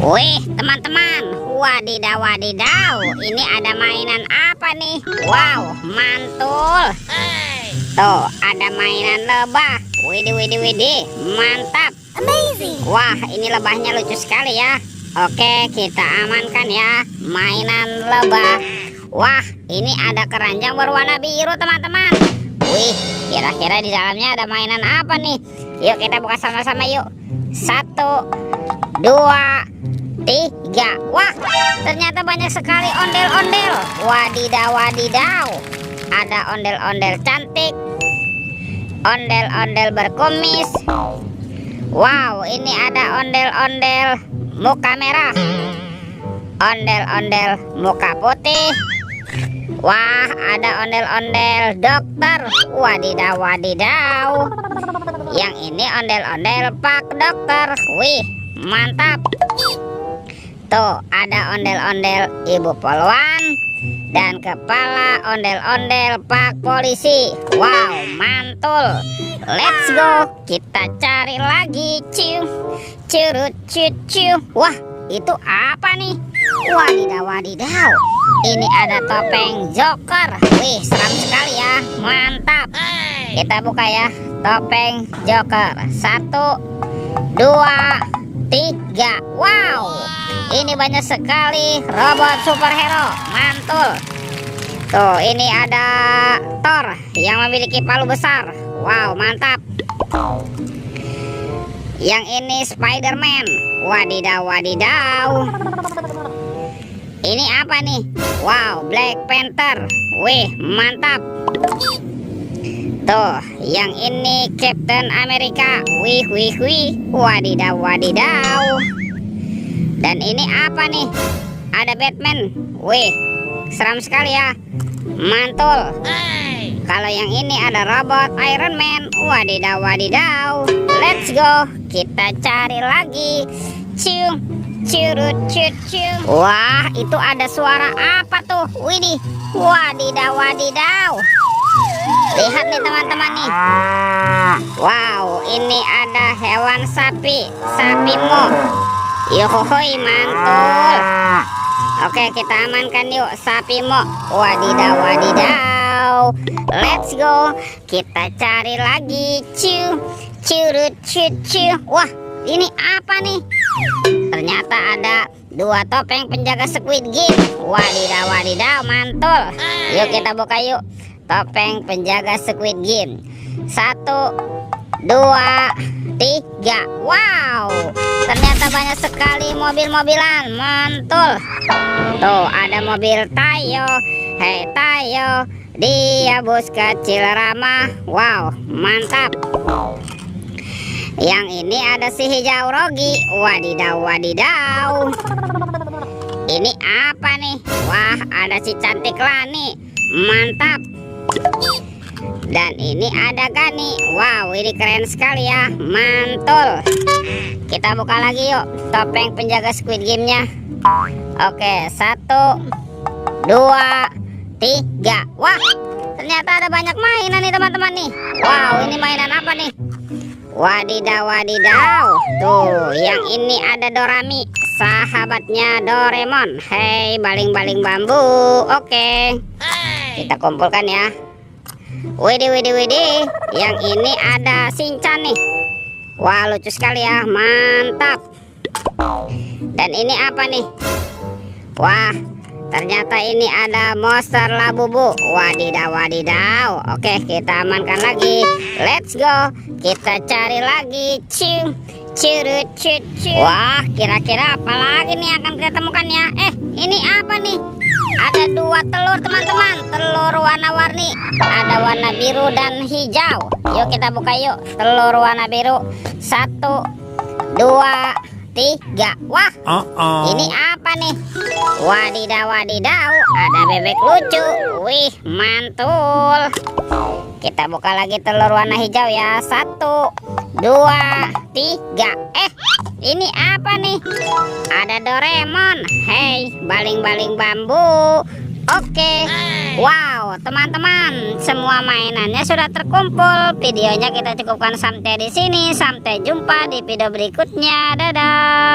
Wih, teman-teman, wadidaw wadidaw, ini ada mainan apa nih? Wow, mantul. Tuh, ada mainan lebah. Widih, widih, widih, mantap. Amazing. Wah, ini lebahnya lucu sekali ya. Oke, kita amankan ya mainan lebah. Wah, ini ada keranjang berwarna biru, teman-teman. Wih, kira-kira di dalamnya ada mainan apa nih? Yuk kita buka sama-sama yuk. 1, 2, 3. Wah, ternyata banyak sekali ondel-ondel. Wadidaw wadidaw, ada ondel-ondel cantik, ondel-ondel berkumis. Wow, ini ada ondel-ondel muka merah, ondel-ondel muka putih. Wah, ada ondel-ondel dokter. Wadidaw wadidaw, yang ini ondel-ondel pak dokter. Wih, mantap. Tuh, ada ondel-ondel ibu poluan dan kepala ondel-ondel pak polisi. Wow, mantul. Let's go, kita cari lagi. Ciu, curut, cucu. Wah, itu apa nih? Wadidaw wadidaw, ini ada topeng Joker. Wih, seram sekali ya, mantap. Kita buka ya, topeng Joker. 1, 2, 3. Wow, ini banyak sekali robot superhero, mantul. Tuh, ini ada Thor yang memiliki palu besar. Wow, mantap. Yang ini Spider-Man. Wadidaw wadidaw, ini apa nih? Wow, Black Panther. Wih, mantap. Tuh, yang ini Captain America. Wih, wih, wih. Wadidaw wadidaw. Dan ini apa nih? Ada Batman. Wih, seram sekali ya, mantul. Kalau yang ini ada robot Iron Man. Wadidaw wadidaw. Let's go, kita cari lagi. Cium, curut, cucu. Wah, itu ada suara apa tuh? Widih, wadidaw wadidaw. Lihat nih teman-teman nih. Wow, ini ada hewan sapi, sapimu. Yohohoi, mantul. Oke, kita amankan yuk sapimu. Wadidaw wadidaw. Let's go, kita cari lagi. Ciu, curut, cucu. Wah, ini apa nih? Ternyata ada 2 topeng penjaga Squid Game. Wadidaw wadidaw, mantul. Yuk kita buka yuk, topeng penjaga Squid Game. 1, 2, 3. Wow, ternyata banyak sekali mobil-mobilan, mantul. Tuh, ada mobil Tayo. Hei Tayo, dia bus kecil ramah. Wow, mantap. Yang ini ada si hijau Rogi. Wadidaw wadidaw, ini apa nih? Wah, ada si cantik Lani, mantap. Dan ini ada Gani. Wow, ini keren sekali ya, mantul. Kita buka lagi yuk, topeng penjaga Squid Game-nya. Oke, 1, 2, 3. Wah, ternyata ada banyak mainan nih teman-teman nih. Wow, ini mainan apa nih? Wadidaw wadidaw. Tuh, yang ini ada Dorami, sahabatnya Doraemon. Hei, baling-baling bambu. Oke, kita kumpulkan ya. Widih, widih, widih. Yang ini ada Shinchan nih. Wah, lucu sekali ya, mantap. Dan ini apa nih? Wah, ternyata ini ada monster Labubu. Wadidaw wadidaw. Oke, kita amankan lagi. Let's go, kita cari lagi. Cium, curut, cucu. Wah, kira-kira apa lagi nih akan kita temukan ya? Ini apa nih? Ada 2 telur teman-teman, telur warna-warni. Ada warna biru dan hijau. Yuk kita buka yuk, telur warna biru. 1, 2, 3. Wah, ini apa nih? Wadidaw wadidaw, ada bebek lucu. Wih, mantul. Kita buka lagi telur warna hijau ya. 1, 2, 3. Ini apa nih? Ada Doraemon. Hei, baling-baling bambu. Oke. Wow, teman-teman, semua mainannya sudah terkumpul. Videonya kita cukupkan sampai di sini. Sampai jumpa di video berikutnya. Dadah.